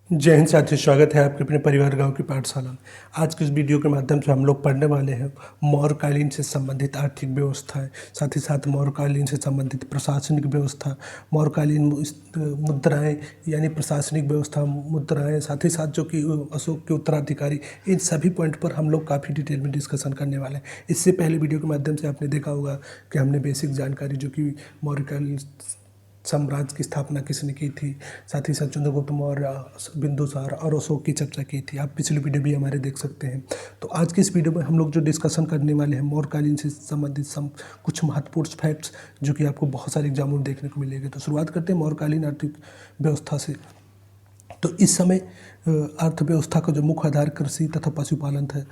जय हिंद साथियों, स्वागत है आपके अपने परिवार गांव की पाठशाला में। आज के इस वीडियो के माध्यम से हम लोग पढ़ने वाले हैं मौर्यकालीन से संबंधित आर्थिक व्यवस्थाएं, साथ ही साथ मौर्यकालीन से संबंधित प्रशासनिक व्यवस्था, मौर्यकालीन मुद्राएं यानी प्रशासनिक व्यवस्था मुद्राएं, साथ ही साथ जो कि अशोक के उत्तराधिकारी, इन सभी पॉइंट पर हम लोग काफ़ी डिटेल में डिस्कशन करने वाले हैं। इससे पहले वीडियो के माध्यम से आपने देखा होगा कि हमने बेसिक जानकारी जो कि मौर्यकालीन साम्राज्य की स्थापना किसने की थी, साथ ही साथ चंद्रगुप्त मौर्य, बिंदुसार और अशोक की चर्चा की थी। आप पिछली वीडियो भी हमारे देख सकते हैं। तो आज की इस वीडियो में हम लोग जो डिस्कशन करने वाले हैं मौर्यकालीन से संबंधित कुछ महत्वपूर्ण फैक्ट्स जो कि आपको बहुत सारे एग्जामों में देखने को मिलेंगे। तो शुरुआत करते हैं मौर्यकालीन आर्थिक व्यवस्था से। तो इस समय अर्थव्यवस्था का जो मुख्य आधार कृषि तथा पशुपालन था।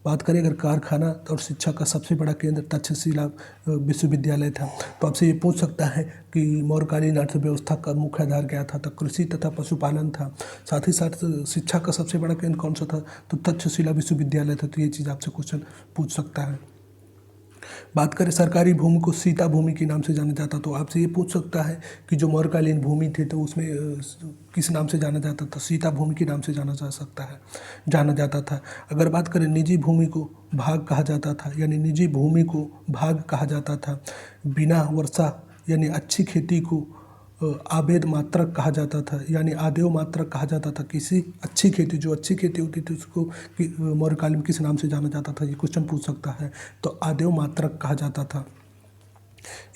बात करें अगर कारखाना और शिक्षा का सबसे बड़ा केंद्र तक्षशिला विश्वविद्यालय था। तो आपसे ये पूछ सकता है कि मौर्यकालीन अर्थव्यवस्था का मुख्य आधार क्या था, तो कृषि तथा पशुपालन था। साथ ही साथ शिक्षा का सबसे बड़ा केंद्र कौन सा था, तो तक्षशिला विश्वविद्यालय था। तो ये चीज़ आपसे क्वेश्चन पूछ सकता है। बात करें सरकारी भूमि को सीता भूमि के नाम से जाना जाता, तो आपसे ये पूछ सकता है कि जो मौर्यकालीन भूमि थी तो उसमें किस नाम से जाना जाता था, सीता भूमि के नाम से जाना जाता था। अगर बात करें निजी भूमि को भाग कहा जाता था, यानी निजी भूमि को भाग कहा जाता था। बिना वर्षा यानी अच्छी खेती को आबेद मात्रक कहा जाता था, यानी आदेव मात्रक कहा जाता था। किसी अच्छी खेती, जो अच्छी खेती होती थी उसको मौर्यकाल में किस नाम से जाना जाता था, ये क्वेश्चन पूछ सकता है। तो आदेव मात्रक कहा जाता था।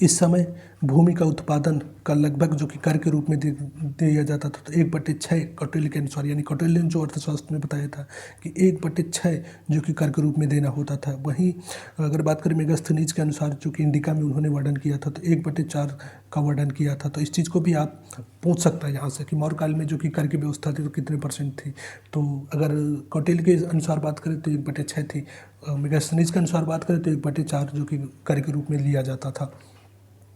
इस समय भूमि का उत्पादन का लगभग जो कि कर के रूप में दिया जाता था, तो 1/6 कौटिल्य के अनुसार, यानी कौटिल्य ने जो अर्थशास्त्र में बताया था कि 1/6 जो कि कर के रूप में देना होता था। वहीं अगर बात करें मेगास्थनीज के अनुसार जो कि इंडिका में उन्होंने वर्णन किया था, तो 1/4 का वर्णन किया था। तो इस चीज़ को भी आप पूछ सकता है यहाँ से कि मौर्यकाल में जो कि कर की व्यवस्था थी तो कितने % थी। तो अगर कौटिल्य के अनुसार बात करें तो 1/6 थी, मेगास्थनीज के अनुसार बात करें तो 1/4 जो कि कर के रूप में लिया जाता था।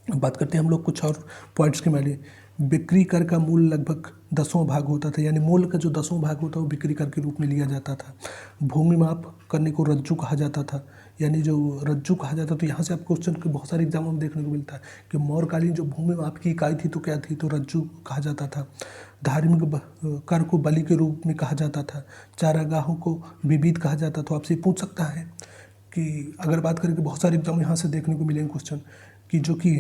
बात करते हैं हम लोग कुछ और पॉइंट्स के बारे में। बिक्री कर का मूल लगभग 10वां भाग होता था, यानी मूल का जो 10वां भाग होता है वो बिक्री कर के रूप में लिया जाता था। भूमि माप करने को रज्जु कहा जाता था, यानी जो रज्जु कहा जाता, तो यहाँ से आपको क्वेश्चन के बहुत सारे एग्जामों में देखने को मिलता है कि मौर्यकालीन जो भूमि माप की इकाई थी तो क्या थी, तो रज्जु कहा जाता था। धार्मिक कर को बलि के रूप में कहा जाता था। चारागाहों को विविध कहा जाता था। तो आपसे पूछ सकता है कि अगर बात करें कि बहुत सारे एग्जाम यहाँ से देखने को मिलेंगे क्वेश्चन कि जो कि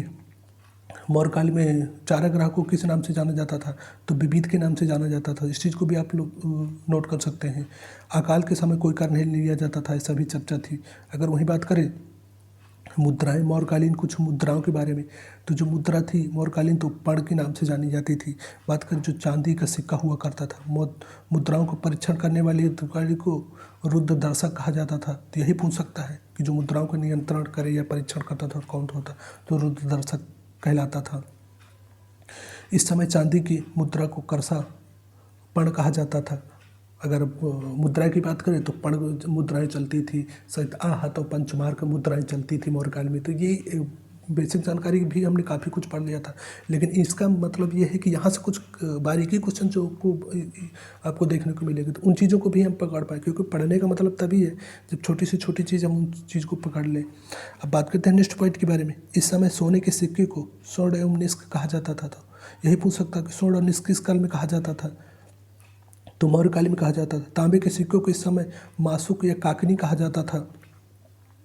मौर्यकाल में चारागाह को किस नाम से जाना जाता था, तो विविध के नाम से जाना जाता था। इस चीज़ को भी आप लोग नोट कर सकते हैं। अकाल के समय कोई कर नहीं लिया जाता था, ऐसा भी चर्चा थी। अगर वहीं बात करें मुद्राएं, मौर्यकालीन कुछ मुद्राओं के बारे में, तो जो मुद्रा थी मौर्यकालीन तो पर्ण के नाम से जानी जाती थी। बात करें जो चांदी का सिक्का हुआ करता था, मुद्राओं को परीक्षण करने वाले अधिकारी को रुद्रदर्शक कहा जाता था। तो यही पूछ सकता है कि जो मुद्राओं का नियंत्रण करे या परीक्षण करता था कौन होता, तो रुद्रदर्शक कहलाता था। इस समय चांदी की मुद्रा को करसा पर्ण कहा जाता था। अगर मुद्रा की बात करें तो पर्ण मुद्राएं चलती थी, सहित आहत और पंचमार्क मुद्राएं चलती थी मौर्यकाल में। तो ये बेसिक जानकारी भी हमने काफ़ी कुछ पढ़ लिया था, लेकिन इसका मतलब ये है कि यहाँ से कुछ बारीकी क्वेश्चन जो आपको देखने को मिलेगी, तो उन चीज़ों को भी हम पकड़ पाए, क्योंकि पढ़ने का मतलब तभी है जब छोटी से छोटी चीज़ हम उन चीज़ को पकड़ लें। अब बात करते हैं नेक्स्ट पॉइंट के बारे में। इस समय सोने के सिक्के को स्वर्ण एवं निष्क कहा जाता था। तो यही पूछ सकता है कि स्वर्ण और निष्क किस काल में कहा जाता था, तो मौर्यकाल में कहा जाता था। तांबे के सिक्कों को इस समय मासुक या काकनी कहा जाता था।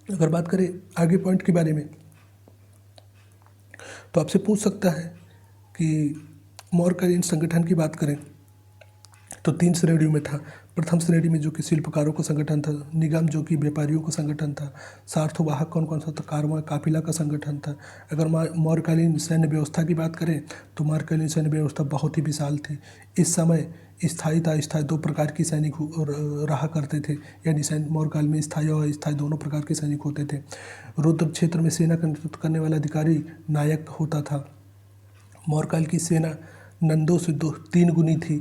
अगर बात करें आगे पॉइंट के बारे में, तो आपसे पूछ सकता है कि मौर्यकालीन संगठन की बात करें तो 3 श्रेणियों में था। प्रथम श्रेणी में जो कि शिल्पकारों का संगठन था, निगम जो कि व्यापारियों का संगठन था, सार्थवाहक कौन था, तो कारवां काफिला का संगठन था। अगर मौर्यकालीन सैन्य व्यवस्था की बात करें तो मौर्यकालीन सैन्य व्यवस्था बहुत ही विशाल थी। इस समय स्थायी था अस्थायी 2 प्रकार की सैनिक रहा करते थे, यानी सैन्य मौर्यकाल में स्थायी और अस्थायी दोनों प्रकार के सैनिक होते थे। रुद्र क्षेत्र में सेना का नेतृत्व करने वाला अधिकारी नायक होता था। मौर्यकाल की सेना नंदों से 3 गुनी थी।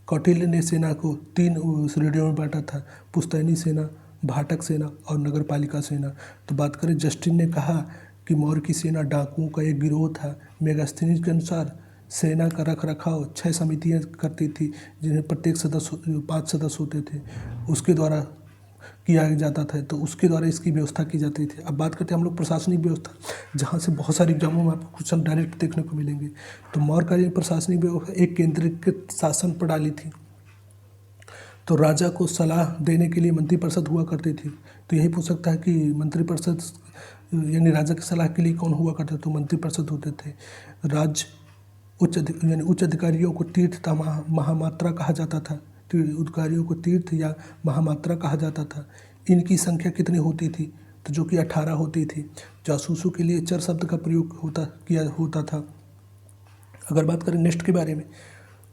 कौटिल्य ने सेना को 3 श्रेणियों में बांटा था, पुश्तैनी सेना, भाटक सेना और नगरपालिका सेना। तो बात करें जस्टिन ने कहा कि मौर्य की सेना डाकुओं का एक गिरोह था। मेगास्थनीज के अनुसार सेना का रख रखाव 6 समितियाँ करती थी, जिन्हें प्रत्येक सदस्य 5 सदस्य होते थे। उसके द्वारा किया जाता था, तो उसके द्वारा इसकी व्यवस्था की जाती थी। अब बात करते हैं हम लोग प्रशासनिक व्यवस्था, जहाँ से बहुत सारे एग्जामों में आपको क्वेश्चन डायरेक्ट देखने को मिलेंगे। तो मौर्यकालीन प्रशासनिक व्यवस्था एक केंद्रीकृत शासन प्रणाली थी। तो राजा को सलाह देने के लिए मंत्रिपरिषद हुआ करती थी। तो यही पूछ सकता है कि मंत्रिपरिषद यानी राजा की सलाह के लिए कौन हुआ करते, तो मंत्रिपरिषद होते थे। राज्य यानी उच्च अधिकारियों को तीर्थ महामात्रा कहा जाता था। अधिकारियों को तीर्थ या महामात्रा कहा जाता था। इनकी संख्या कितनी होती थी, तो जो कि 18 होती थी। जासूसों के लिए चर शब्द का प्रयोग होता था। अगर बात करें नेक्स्ट के बारे में,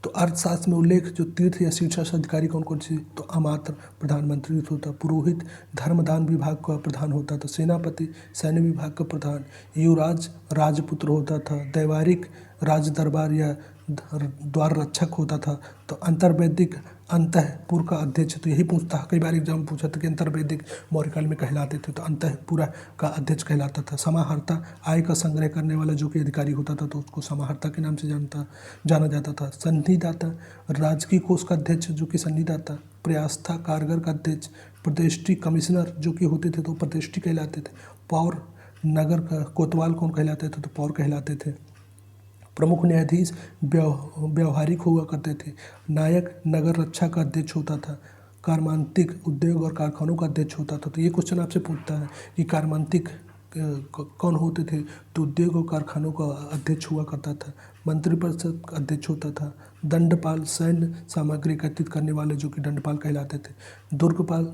तो अर्थशास्त्र में उल्लेख जो तीर्थ या शीर्षस्थ अधिकारी कौन कौन से, तो अमात्य प्रधानमंत्री होता, पुरोहित धर्मदान विभाग का प्रधान होता था, सेनापति सैन्य विभाग का प्रधान, युवराज राजपुत्र होता था, दैवारिक राज दरबार या द्वार रक्षक होता था, तो अंतर्वैदिक अंतःपुर का अध्यक्ष। तो यही पूछता है, कई बार एग्जाम पूछा था कि अंतर्वैदिक मौर्यकाल में कहलाते थे, तो अंतःपुर का अध्यक्ष कहलाता था। समाहर्ता आय का संग्रह करने वाला जो कि अधिकारी होता था, तो उसको समाहर्ता के नाम से जाना जाता था। संधिदाता राजकीय कोष का अध्यक्ष जो कि संधिदाता, प्रयास्था कारगर का अध्यक्ष, प्रतिष्ठी कमिश्नर जो कि होते थे तो प्रतिष्ठी कहलाते थे। पौर नगर का कोतवाल कौन कहलाते थे, तो पौर कहलाते थे। प्रमुख न्यायाधीश व्यवहारिक हुआ करते थे। नायक नगर रक्षा का अध्यक्ष होता था। कार्मांतिक उद्योग और कारखानों का अध्यक्ष होता था। तो ये क्वेश्चन आपसे पूछता है कि कार्मांतिक कौन होते थे, तो उद्योग और कारखानों का अध्यक्ष हुआ करता था। मंत्रिपरिषद का अध्यक्ष होता था। दंडपाल सैन्य सामग्री एकत्रित करने वाले जो कि दंडपाल कहलाते थे। दुर्गपाल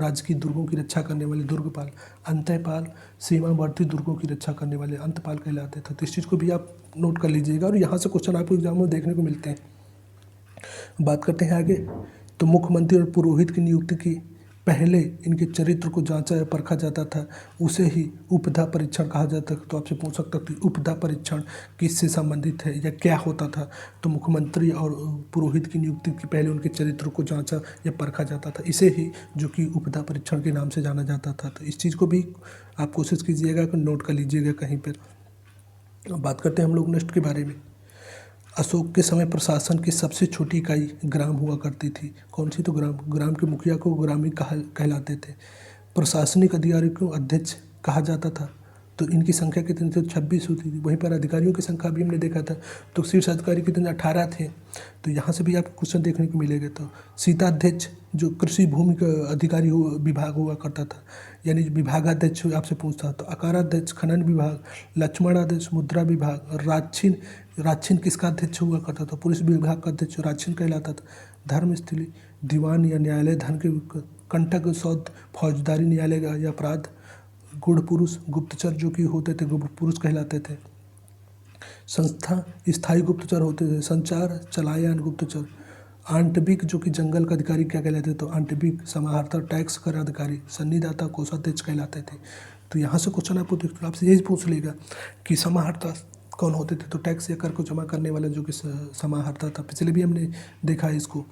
राजकीय दुर्गों की रक्षा करने वाले दुर्गपाल। अंतःपाल सीमावर्ती दुर्गों की रक्षा करने वाले अंतपाल कहलाते थे। तो इस चीज़ को भी आप नोट कर लीजिएगा, और यहाँ से क्वेश्चन आपको एग्जाम में देखने को मिलते हैं। बात करते हैं आगे, तो मुख्यमंत्री और पुरोहित की नियुक्ति की पहले इनके चरित्र को जांचा या परखा जाता था, उसे ही उपधा परीक्षण कहा जाता था। तो आपसे पूछ सकता था उपधा परीक्षण किससे संबंधित है या क्या होता था, तो मुख्यमंत्री और पुरोहित की नियुक्ति के पहले उनके चरित्र को जांचा या परखा जाता था, इसे ही जो कि उपधा परीक्षण के नाम से जाना जाता था। तो इस चीज़ को भी आप कोशिश कीजिएगा कि नोट कर लीजिएगा कहीं पर। बात करते हैं हम लोग नेक्स्ट के बारे में। अशोक के समय प्रशासन की सबसे छोटी इकाई ग्राम हुआ करती थी। कौन सी, तो ग्राम के मुखिया को ग्रामीण कहलाते थे। प्रशासनिक अधिकारी को अध्यक्ष कहा जाता था। तो इनकी संख्या कितनी थी, 26 होती थी। वहीं पर अधिकारियों की संख्या भी हमने देखा था, तो शीर्ष अधिकारी कितने, 18 थे। तो यहाँ से भी आपको क्वेश्चन देखने को मिलेगा। तो सीताध्यक्ष जो कृषि भूमि का अधिकारी विभाग हुआ करता था, यानी विभागाध्यक्ष आपसे पूछता, तो अकाराध्यक्ष खनन विभाग, लक्ष्मणाध्यक्ष मुद्रा विभाग, राक्षिन किसका अध्यक्ष हुआ करता था, पुलिस विभाग का अध्यक्ष राक्षिन कहलाता था। धर्मस्थली दीवान या न्यायालय, धन के कंटक सौद फौजदारी न्यायालय या अपराध, गुड़ पुरुष गुप्तचर जो कि होते थे गुप्त पुरुष कहलाते थे। संस्था स्थायी गुप्तचर होते थे। संचार चलायन गुप्तचर। आंटविक जो कि जंगल का अधिकारी क्या कहलाते थे, तो आंटविक। समाहर्ता टैक्स कर अधिकारी। सन्निदाता कोषाध्यक्ष कहलाते थे। तो यहाँ से क्वेश्चन आपसे यही पूछ लेगा कि समाहर्ता कौन होते थे, तो टैक्स या कर को जमा करने वाला जो कि समाहर्ता था। पिछले भी हमने देखा है इसको।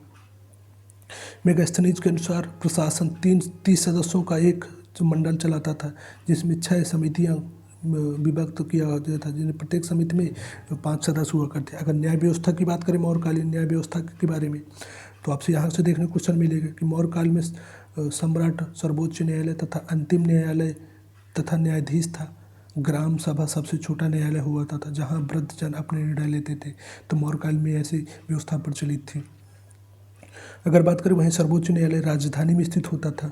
मेगास्थनीज के अनुसार प्रशासन 30 सदस्यों का एक मंडल चलाता था, जिसमें 6 समितियां विभक्त किया जाता था, जिनमें प्रत्येक समिति में 5 सदस्य हुआ करते। अगर न्याय व्यवस्था की बात करें मौर्यकालीन न्याय व्यवस्था के बारे में, तो आपसे यहाँ से देखने को क्वेश्चन मिलेगा कि मौर्यकाल में सम्राट सर्वोच्च न्यायालय तथा अंतिम न्यायालय तथा न्यायाधीश था। ग्राम सभा सबसे छोटा न्यायालय हुआ था, जहाँ वृद्धजन अपने निर्णय लेते थे। तो मौर्यकाल में ऐसी व्यवस्था प्रचलित थी। अगर बात करें वहीं सर्वोच्च न्यायालय राजधानी में स्थित होता था।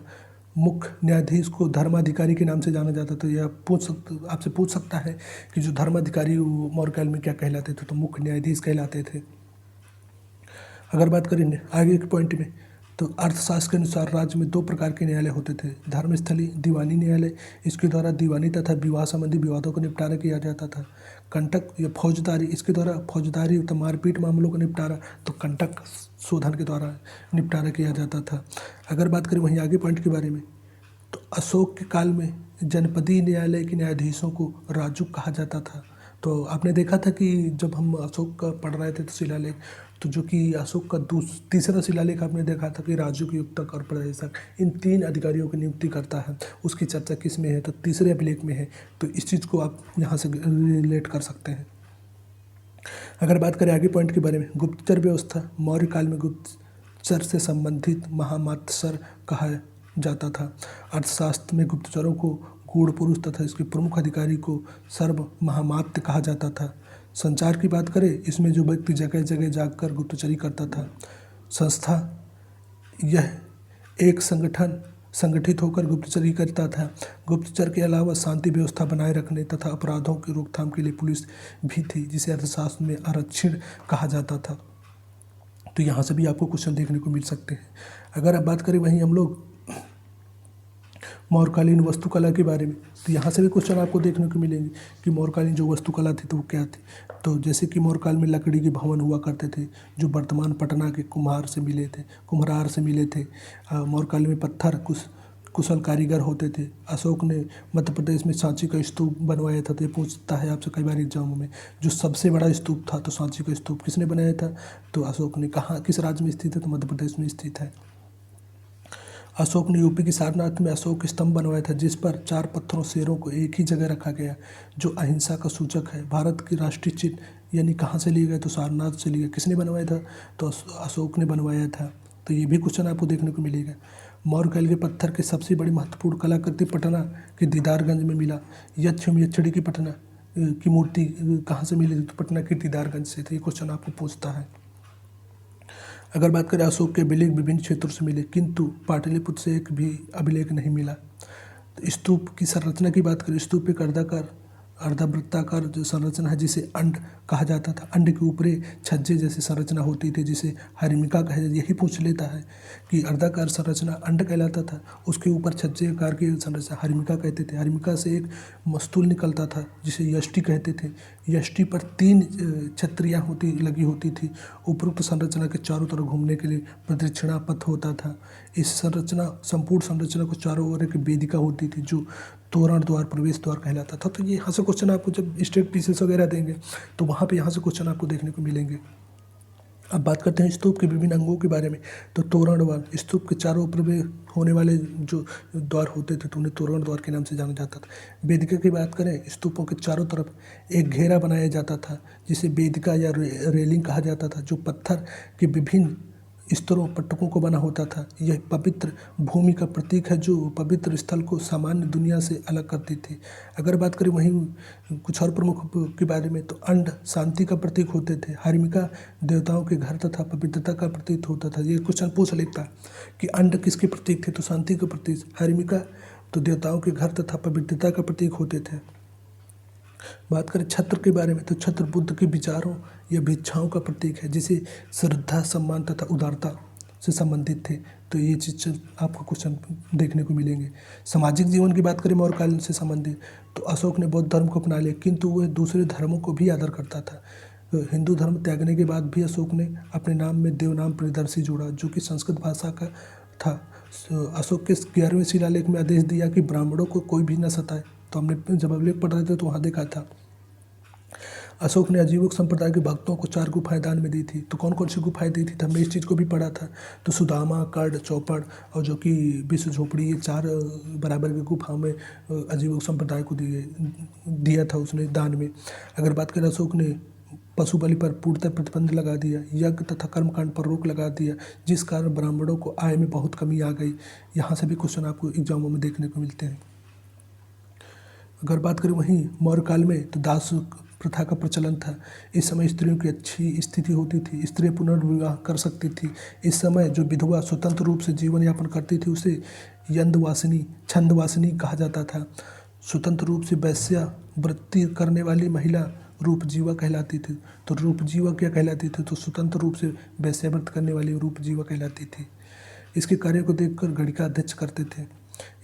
मुख्य न्यायाधीश को धर्माधिकारी के नाम से जाना जाता था। यह आपसे पूछ सकता है कि जो धर्माधिकारी मौर्यकाल में क्या कहलाते थे, तो मुख्य न्यायाधीश कहलाते थे। अगर बात करें आगे के पॉइंट में, तो अर्थशास्त्र के अनुसार राज्य में 2 प्रकार के न्यायालय होते थे। धर्मस्थली दीवानी न्यायालय, इसके द्वारा दीवानी तथा विवाह संबंधी विवादों का निपटारा किया जाता था। कंटक या फौजदारी, इसके द्वारा फौजदारी तो मारपीट मामलों का निपटारा तो कंटक शोधन के द्वारा निपटारा किया जाता था। अगर बात करें वहीं आगे पॉइंट के बारे में, तो अशोक के काल में जनपदीय न्यायालय के न्यायाधीशों को राजुक कहा जाता था। तो आपने देखा था कि जब हम अशोक का पढ़ रहे थे तो शिलालेख, तो जो कि अशोक का तीसरा शिलालेख आपने देखा था कि राजुक, युक्तक और प्रदेशक, इन 3 अधिकारियों की नियुक्ति करता है। उसकी चर्चा किस में है, तो तीसरे अभिलेख में है। तो इस चीज़ को आप यहाँ से रिलेट कर सकते हैं। अगर बात करें आगे पॉइंट के बारे में, गुप्तचर व्यवस्था। मौर्य काल में गुप्तचर से संबंधित महामात्सर कहा जाता था। अर्थशास्त्र में गुप्तचरों को गूढ़ पुरुष तथा इसके प्रमुख अधिकारी को सर्व महामात्य कहा जाता था। संचार की बात करें, इसमें जो व्यक्ति जगह जगह जाकर गुप्तचरी करता था। संस्था, यह एक संगठित होकर गुप्तचरी करता था। गुप्तचर के अलावा शांति व्यवस्था बनाए रखने तथा अपराधों की रोकथाम के लिए पुलिस भी थी, जिसे अर्थशास्त्र में आरक्षण कहा जाता था। तो यहाँ से भी आपको क्वेश्चन देखने को मिल सकते हैं। अगर आप बात करें वहीं हम लोग मौर्यकालीन वास्तुकला के बारे में, तो यहाँ से भी क्वेश्चन आपको देखने को मिलेंगे कि मौर्यकालीन जो वास्तुकला थी तो वो क्या थी। तो जैसे कि मौर्यकाल में लकड़ी के भवन हुआ करते थे, जो वर्तमान पटना के कुम्हार से मिले थे। मौर्यकाल में पत्थर कुशल कारीगर होते थे। अशोक ने मध्य प्रदेश में सांची का स्तूप बनवाया था। तो ये पूछता है आपसे कई बार एग्जामों में, जो सबसे बड़ा स्तूप था, तो सांची का स्तूप किसने बनाया था? तो अशोक ने। कहाँ, किस राज्य में स्थित है? तो मध्य प्रदेश में स्थित है। अशोक ने यूपी के सारनाथ में अशोक स्तंभ बनवाया था, जिस पर 4 पत्थरों शेरों को एक ही जगह रखा गया, जो अहिंसा का सूचक है। भारत की राष्ट्रीय चिन्ह यानी कहाँ से लिया गया? तो सारनाथ से लिया। किसने बनवाया था? तो अशोक ने बनवाया था। तो ये भी क्वेश्चन आपको देखने को मिलेगा। मौर्यकाल के पत्थर की सबसे बड़ी महत्वपूर्ण कलाकृति पटना के दीदारगंज में मिला। यक्षिणी की पटना की मूर्ति कहाँ से मिली? तो पटना के दीदारगंज से। तो ये क्वेश्चन आपको पूछता है। अगर बात करें अशोक के अभिलेख विभिन्न क्षेत्रों से मिले, किंतु पाटलिपुत्र से एक भी अभिलेख नहीं मिला। तो स्तूप की संरचना की बात करें, स्तूप एक अर्धवृत्ताकार जो संरचना है, जिसे अंड कहा जाता था। अंड के ऊपरी छज्जे जैसी संरचना होती थी, जिसे हरिमिका कहा जाता है। यही पूछ लेता है कि अर्धाकार संरचना अंड कहलाता था, उसके ऊपर छज्जे आकार की संरचना हरिमिका कहते थे। हरिमिका से एक मस्तूल निकलता था, जिसे यष्टि कहते थे। यष्टि पर 3 छत्रियाँ लगी होती थी। उपरोक्त संरचना के चारों तरफ घूमने के लिए प्रदक्षिणा पथ होता था। इस संपूर्ण संरचना को चारों ओर एक वेदिका होती थी, जो तोरण द्वार, प्रवेश द्वार कहलाता था। तो ये यहाँ से क्वेश्चन आपको जब स्टेट पीसेस वगैरह देंगे, तो वहाँ पे यहाँ से क्वेश्चन आपको देखने को मिलेंगे। अब बात करते हैं स्तूप के विभिन्न अंगों के बारे में। तो तोरण द्वार, स्तूप के चारों प्रवेश होने वाले जो द्वार होते थे, तो उन्हें तोरण द्वार के नाम से जाना जाता था। वेदिका की बात करें, स्तूपों के चारों तरफ एक घेरा बनाया जाता था, जिसे वेदिका या रेलिंग कहा जाता था, जो पत्थर के विभिन्न स्तरों पट्टकों को बना होता था। यह पवित्र भूमि का प्रतीक है, जो पवित्र स्थल को सामान्य दुनिया से अलग करती थी। अगर बात करें वहीं कुछ और प्रमुख के बारे में, तो अंड शांति का प्रतीक होते थे। हरिमिका देवताओं के घर तथा पवित्रता का प्रतीक होता था। ये क्वेश्चन पूछ लेता कि अंड किसके प्रतीक थे? तो शांति के प्रतीक। हरिमिका तो देवताओं के घर तथा पवित्रता का प्रतीक होते थे। बात करें छत्र के बारे में, तो छत्र बुद्ध के विचारों या भिक्षाओं का प्रतीक है, जिसे श्रद्धा, सम्मान तथा उदारता से संबंधित थे। तो ये चीज़ आपको क्वेश्चन देखने को मिलेंगे। सामाजिक जीवन की बात करें मौर्यकाल से संबंधित, तो अशोक ने बौद्ध धर्म को अपना लिया, किंतु वह दूसरे धर्मों को भी आदर करता था। हिंदू धर्म त्यागने के बाद भी अशोक ने अपने नाम में देवनाम प्रियदर्शी जोड़ा, जो कि संस्कृत भाषा का था। अशोक के 11वें शिलालेख में आदेश दिया कि ब्राह्मणों को कोई भी न सताए। तो हमने जब अभिलेख पढ़ रहे थे तो वहाँ देखा था। अशोक ने अजीवक संप्रदाय के भक्तों को 4 गुफाएं दान में दी थी। तो कौन कौन सी गुफाएं दी थी? तो हमने इस चीज़ को भी पढ़ा था। तो सुदामा, कर्ण, चौपड़ और जो कि विश्व झोपड़ी, ये 4 बराबर की गुफाओं में अजीवक संप्रदाय को दिया था उसने दान में। अगर बात करें, अशोक ने पशु बलि पर पूर्णतः प्रतिबंध लगा दिया, यज्ञ तथा कर्मकांड पर रोक लगा दिया, जिस कारण ब्राह्मणों को आय में बहुत कमी आ गई। यहाँ से भी क्वेश्चन आपको एग्जामों में देखने को मिलते हैं। अगर बात करें वहीं मौर्य काल में, तो दास प्रथा का प्रचलन था। इस समय स्त्रियों की अच्छी स्थिति होती थी, स्त्रियां पुनर्विवाह कर सकती थी। इस समय जो विधवा स्वतंत्र रूप से जीवन यापन करती थी, उसे छंदवासिनी कहा जाता था। स्वतंत्र रूप से वैश्या वृत्ति करने वाली महिला रूपजीवा कहलाती थी। तो रूपजीवा क्या कहलाती थी? तो स्वतंत्र रूप से वैश्याव्रत करने वाली रूपजीवा कहलाती थी। इसके कार्य को देखकर गणिका अध्यक्ष करते थे।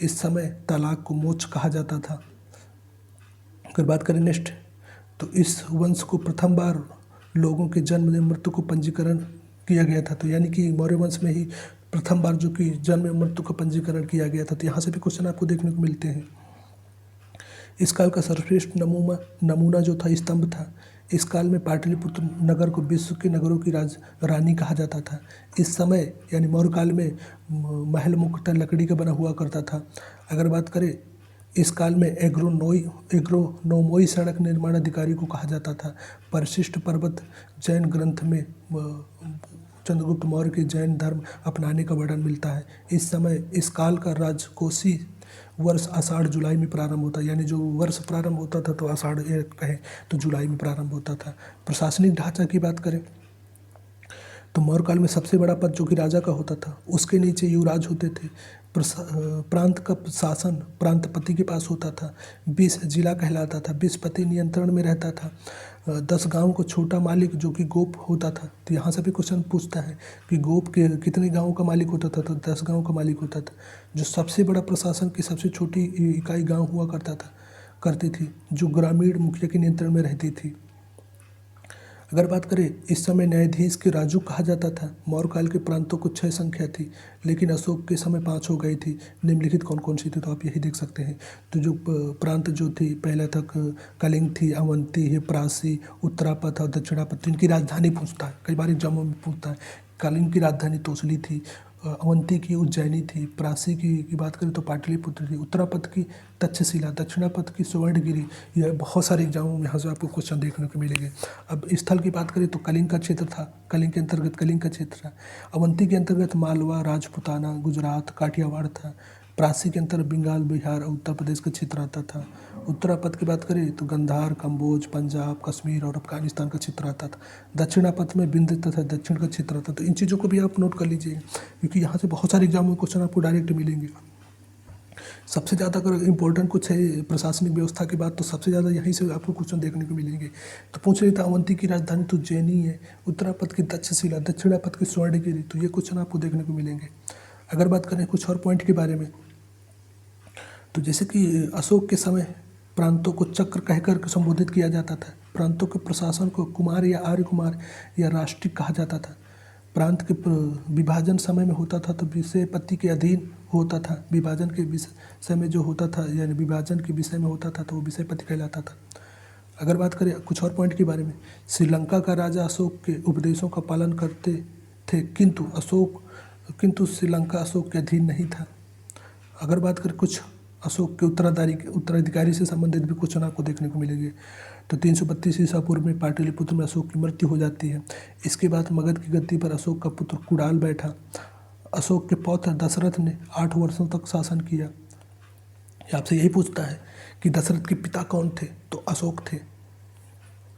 इस समय तलाक को मोक्ष कहा जाता था। अगर बात करें नेक्स्ट, तो इस वंश को प्रथम बार लोगों के जन्म एवं मृत्यु को पंजीकरण किया गया था। तो यानी कि मौर्य वंश में ही प्रथम बार जो कि जन्म एवं मृत्यु का पंजीकरण किया गया था। तो यहाँ से भी क्वेश्चन आपको देखने को मिलते हैं। इस काल का सर्वश्रेष्ठ नमूना जो था स्तंभ था। इस काल में पाटलिपुत्र नगर को विश्व के नगरों की रानी कहा जाता था। इस समय यानी मौर्य काल में महल मुख्यतः लकड़ी का बना हुआ करता था। अगर बात करें, इस काल में एग्रोनोमोई सड़क निर्माण अधिकारी को कहा जाता था। परिशिष्ट पर्वत जैन ग्रंथ में चंद्रगुप्त मौर्य के जैन धर्म अपनाने का वर्णन मिलता है। इस समय इस काल का राजकोषीय वर्ष आषाढ़ जुलाई में प्रारंभ होता है, यानी जो वर्ष प्रारंभ होता था तो आषाढ़ कहें तो जुलाई में प्रारंभ होता था। प्रशासनिक ढांचा की बात करें तो मौर्य काल में सबसे बड़ा पद जो कि राजा का होता था, उसके नीचे युवराज होते थे। प्रांत का शासन प्रांतपति के पास होता था। 20 जिला कहलाता था। 20 पति नियंत्रण में रहता था। 10 गांव को छोटा मालिक जो कि गोप होता था। तो यहाँ से भी क्वेश्चन पूछता है कि गोप के कितने गांवों का मालिक होता था, तो 10 गांव का मालिक होता था। जो सबसे बड़ा प्रशासन की सबसे छोटी इकाई गांव हुआ करती थी, जो ग्रामीण मुखिया के नियंत्रण में रहती थी। अगर बात करें, इस समय न्यायाधीश के राजू कहा जाता था। मौर्य काल के प्रांतों को 6 संख्या थी, लेकिन अशोक के समय 5 हो गई थी। निम्नलिखित कौन कौन सी थी, तो आप यही देख सकते हैं। तो जो प्रांत जो थी पहला तक कलिंग थी, अवंती है, प्रासी, उत्तरापथ और दक्षिणापथ। इनकी राजधानी पूछता है, कई बार एग्जामों में पूछता है। कलिंग की राजधानी तोसली थी, अवंती की उज्जैनी थी, प्रासी की बात करें तो पाटलिपुत्र थी, उत्तरापथ की तक्षशिला, दक्षिणापथ की स्वर्णगिरी। यह बहुत सारे एग्जामों में यहाँ से आपको क्वेश्चन देखने को मिलेंगे। अब स्थल की बात करें तो कलिंग का क्षेत्र था, कलिंग के अंतर्गत कलिंग का क्षेत्र था। अवंती के अंतर्गत मालवा, राजपुताना, गुजरात, काठियावाड़ था। प्रासी के अंतर्गत बंगाल, बिहार और उत्तर प्रदेश का क्षेत्र आता था। उत्तरापथ की बात करें तो गंधार, कम्बोज, पंजाब, कश्मीर और अफगानिस्तान का क्षेत्र आता था। दक्षिणापथ में बिंद तथा दक्षिण का क्षेत्र आता था। तो इन चीज़ों को भी आप नोट कर लीजिए, क्योंकि यहाँ से बहुत सारे एग्जाम में क्वेश्चन आपको डायरेक्ट मिलेंगे। सबसे ज़्यादा अगर इम्पोर्टेंट कुछ है प्रशासनिक व्यवस्था की बात, तो सबसे ज़्यादा यहीं से आपको क्वेश्चन देखने को मिलेंगे। तो पूछ रही था अवंती की राजधानी तो उज्जैनी है, उत्तरापथ की तक्षशिला, दक्षिणापथ की स्वर्णगिरी। तो ये क्वेश्चन आपको देखने को मिलेंगे। अगर बात करें कुछ और पॉइंट के बारे में, तो जैसे कि अशोक के समय प्रांतों को चक्र कहकर संबोधित किया जाता था। प्रांतों के प्रशासन को कुमार या आर्य कुमार या राष्ट्रिक कहा जाता था। प्रांत के विभाजन समय में होता था तो विषयपति के अधीन होता था। विभाजन के विषय में जो होता था, यानी विभाजन के विषय में होता था तो वो विषयपति कहलाता था। अगर बात करें कुछ और पॉइंट के बारे में, श्रीलंका का राजा अशोक के उपदेशों का पालन करते थे, किंतु श्रीलंका अशोक के अधीन नहीं था। अगर बात करें कुछ अशोक के उत्तराधिकारी से संबंधित भी क्वेश्चन आपको देखने को मिलेंगे। तो 332 ईसा पूर्व में पाटलिपुत्र में अशोक की मृत्यु हो जाती है। इसके बाद मगध की गद्दी पर अशोक का पुत्र कुणाल बैठा। अशोक के पौत्र दशरथ ने 8 वर्षों तक शासन किया। ये आपसे यही पूछता है कि दशरथ के पिता कौन थे, तो अशोक थे।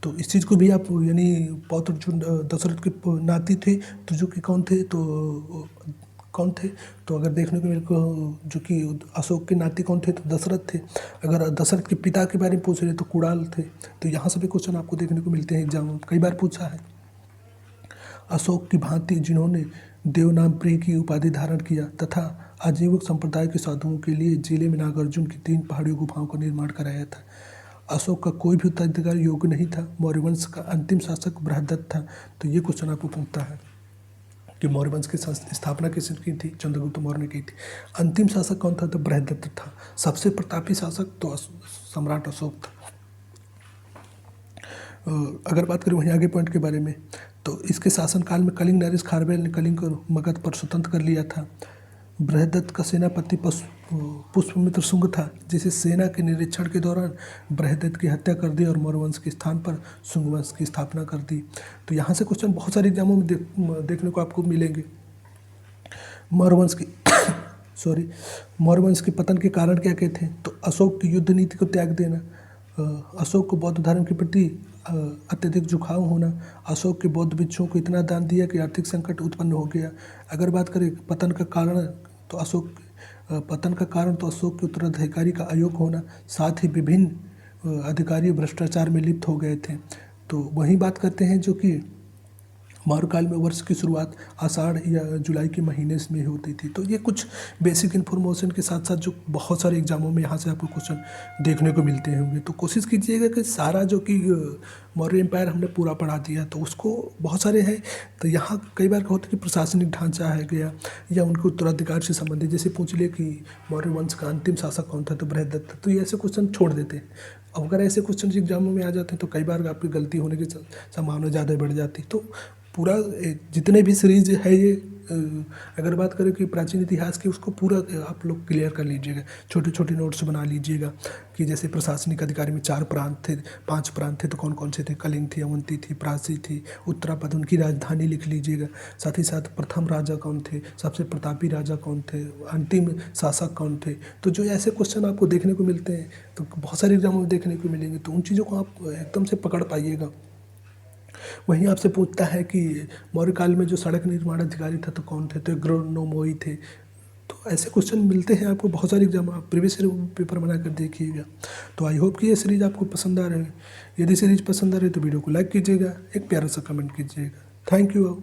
तो इस चीज़ को भी आप, यानी पौत्र जो दशरथ के नाती थे, तो जो कि कौन थे, तो अगर देखने को मिले जो कि अशोक के नाती कौन थे, तो दशरथ थे। अगर दशरथ के पिता के बारे में पूछ रहे तो कुणाल थे। तो यहाँ से भी क्वेश्चन आपको देखने को मिलते हैं एग्जाम में, कई बार पूछा है। अशोक की भांति जिन्होंने देवनागरी की उपाधि धारण किया तथा आजीविक संप्रदाय के साधुओं के लिए जिले में नागार्जुन की 3 पहाड़ी गुफाओं का निर्माण कराया था। अशोक का कोई भी उत्तराधिकारी योग्य नहीं था। मौर्य वंश का अंतिम शासक बृहदत्त था। तो ये क्वेश्चन आपको पूछता है कि मौर्य वंश की स्थापना किसने की थी, चंद्रगुप्त मौर्य ने की थी। अंतिम शासक कौन था, तो बृहदत्त था। सबसे प्रतापी शासक तो सम्राट अशोक था। अगर बात करें वहीं आगे पॉइंट के बारे में, तो इसके शासनकाल में कलिंग नरेश खारवेल ने कलिंग को मगध पर स्वतंत्र कर लिया था। बृहदत्त का सेनापति पुष्पमित्र शुंग था, जिसे सेना के निरीक्षण के दौरान बृहदत्त की हत्या कर दी और मौर्य वंश के स्थान पर शुंग वंश की स्थापना कर दी। तो यहाँ से क्वेश्चन बहुत सारे एग्जामों में देखने को आपको मिलेंगे। मौर्य वंश के पतन के कारण क्या क्या थे, तो अशोक की युद्ध नीति को त्याग देना, अशोक को बौद्ध धर्म के प्रति अत्यधिक झुकाव होना, अशोक के बौद्ध भिक्षुओं को इतना दान दिया कि आर्थिक संकट उत्पन्न हो गया। अगर बात करें पतन का कारण, तो अशोक के उत्तराधिकारी का अयोग्य होना, साथ ही विभिन्न अधिकारी भ्रष्टाचार में लिप्त हो गए थे। तो वहीं बात करते हैं जो कि मौर्य काल में वर्ष की शुरुआत आषाढ़ या जुलाई के महीने में होती थी। तो ये कुछ बेसिक इन्फॉर्मेशन के साथ साथ जो बहुत सारे एग्जामों में यहाँ से आपको क्वेश्चन देखने को मिलते होंगे। तो कोशिश कीजिएगा कि सारा जो कि मौर्य एम्पायर हमने पूरा पढ़ा दिया, तो उसको बहुत सारे हैं। तो यहाँ कई बार होता है कि प्रशासनिक ढांचा है गया या उनके उत्तराधिकार से संबंधित, जैसे पूछ लिया कि मौर्य वंश का अंतिम शासक कौन था, तो बृहदत्त। तो ये ऐसे क्वेश्चन छोड़ देते हैं। अगर ऐसे क्वेश्चन एग्जामों में आ जाते हैं तो कई बार आपकी गलती होने की संभावना ज़्यादा बढ़ जाती। तो पूरा जितने भी सीरीज है ये अगर बात करें कि प्राचीन इतिहास की, उसको पूरा आप लोग क्लियर कर लीजिएगा, छोटे छोटे नोट्स बना लीजिएगा कि जैसे प्रशासनिक अधिकारी में 4 प्रांत थे, 5 प्रांत थे, तो कौन कौन से थे, कलिंग थी, अवंती थी, प्राची थी, उत्तरापद, उनकी राजधानी लिख लीजिएगा। साथ ही साथ प्रथम राजा कौन थे, सबसे प्रतापी राजा कौन थे, अंतिम शासक कौन थे। तो जो ऐसे क्वेश्चन आपको देखने को मिलते हैं, तो बहुत सारे एग्जामों में देखने को मिलेंगे, तो उन चीज़ों को आप एकदम से पकड़ पाइएगा। वहीं आपसे पूछता है कि मौर्य काल में जो सड़क निर्माण अधिकारी था तो कौन थे, तो ग्रोनोमोई थे। तो ऐसे क्वेश्चन मिलते हैं आपको बहुत सारे एग्जाम, आप प्रीवियस पेपर बना कर देखिएगा। तो आई होप कि ये सीरीज़ आपको पसंद आ रही है। यदि सीरीज़ पसंद आ रही है तो वीडियो को लाइक कीजिएगा, एक प्यारा सा कमेंट कीजिएगा। Thank you.